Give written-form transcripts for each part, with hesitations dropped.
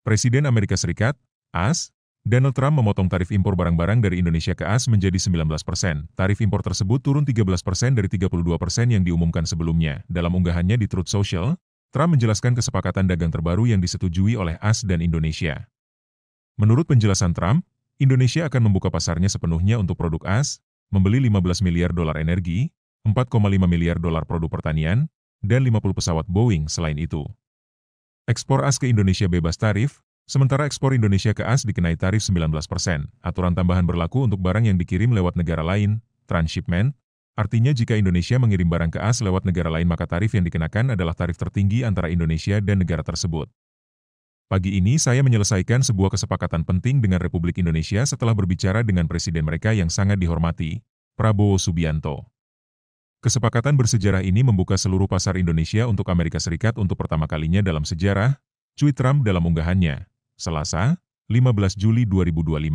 Presiden Amerika Serikat, AS, Donald Trump memotong tarif impor barang-barang dari Indonesia ke AS menjadi 19%. Tarif impor tersebut turun 13% dari 32% yang diumumkan sebelumnya. Dalam unggahannya di Truth Social, Trump menjelaskan kesepakatan dagang terbaru yang disetujui oleh AS dan Indonesia. Menurut penjelasan Trump, Indonesia akan membuka pasarnya sepenuhnya untuk produk AS, membeli 15 miliar dolar energi, 4,5 miliar dolar produk pertanian, dan 50 pesawat Boeing selain itu. Ekspor AS ke Indonesia bebas tarif, sementara ekspor Indonesia ke AS dikenai tarif 19%. Aturan tambahan berlaku untuk barang yang dikirim lewat negara lain, transshipment, artinya jika Indonesia mengirim barang ke AS lewat negara lain maka tarif yang dikenakan adalah tarif tertinggi antara Indonesia dan negara tersebut. Pagi ini saya menyelesaikan sebuah kesepakatan penting dengan Republik Indonesia setelah berbicara dengan presiden mereka yang sangat dihormati, Prabowo Subianto. Kesepakatan bersejarah ini membuka seluruh pasar Indonesia untuk Amerika Serikat untuk pertama kalinya dalam sejarah, cuit Trump dalam unggahannya, Selasa, 15 Juli 2025.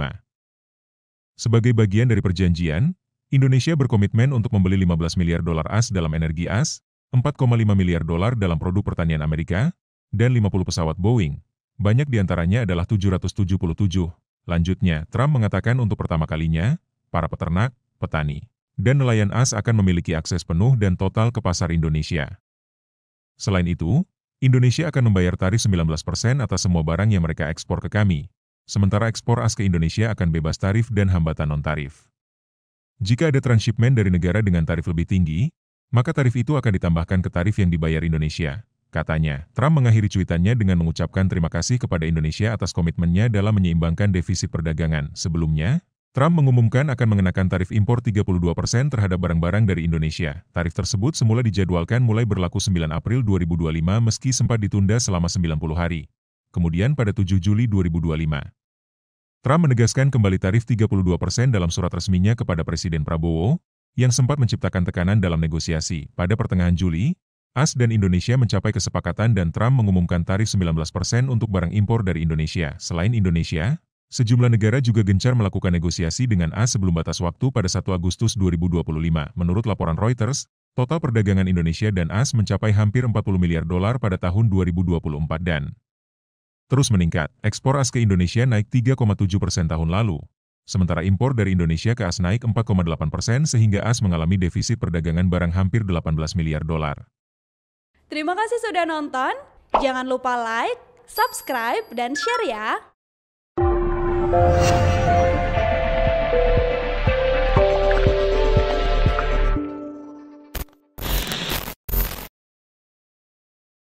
Sebagai bagian dari perjanjian, Indonesia berkomitmen untuk membeli 15 miliar dolar AS dalam energi AS, 4,5 miliar dolar dalam produk pertanian Amerika, dan 50 pesawat Boeing. Banyak diantaranya adalah 777. Lanjutnya, Trump mengatakan untuk pertama kalinya, para peternak, petani, dan nelayan AS akan memiliki akses penuh dan total ke pasar Indonesia. Selain itu, Indonesia akan membayar tarif 19% atas semua barang yang mereka ekspor ke kami, sementara ekspor AS ke Indonesia akan bebas tarif dan hambatan non-tarif. Jika ada transshipment dari negara dengan tarif lebih tinggi, maka tarif itu akan ditambahkan ke tarif yang dibayar Indonesia, katanya. Trump mengakhiri cuitannya dengan mengucapkan terima kasih kepada Indonesia atas komitmennya dalam menyeimbangkan defisit perdagangan. Sebelumnya, Trump mengumumkan akan mengenakan tarif impor 32% terhadap barang-barang dari Indonesia. Tarif tersebut semula dijadwalkan mulai berlaku 9 April 2025 meski sempat ditunda selama 90 hari. Kemudian pada 7 Juli 2025. Trump menegaskan kembali tarif 32% dalam surat resminya kepada Presiden Prabowo, yang sempat menciptakan tekanan dalam negosiasi. Pada pertengahan Juli, AS dan Indonesia mencapai kesepakatan dan Trump mengumumkan tarif 19% untuk barang impor dari Indonesia. Selain Indonesia, sejumlah negara juga gencar melakukan negosiasi dengan AS sebelum batas waktu pada 1 Agustus 2025. Menurut laporan Reuters, total perdagangan Indonesia dan AS mencapai hampir 40 miliar dolar pada tahun 2024 dan terus meningkat. Ekspor AS ke Indonesia naik 3,7% tahun lalu, sementara impor dari Indonesia ke AS naik 4,8% sehingga AS mengalami defisit perdagangan barang hampir 18 miliar dolar. Terima kasih sudah nonton, jangan lupa like, subscribe, dan share ya!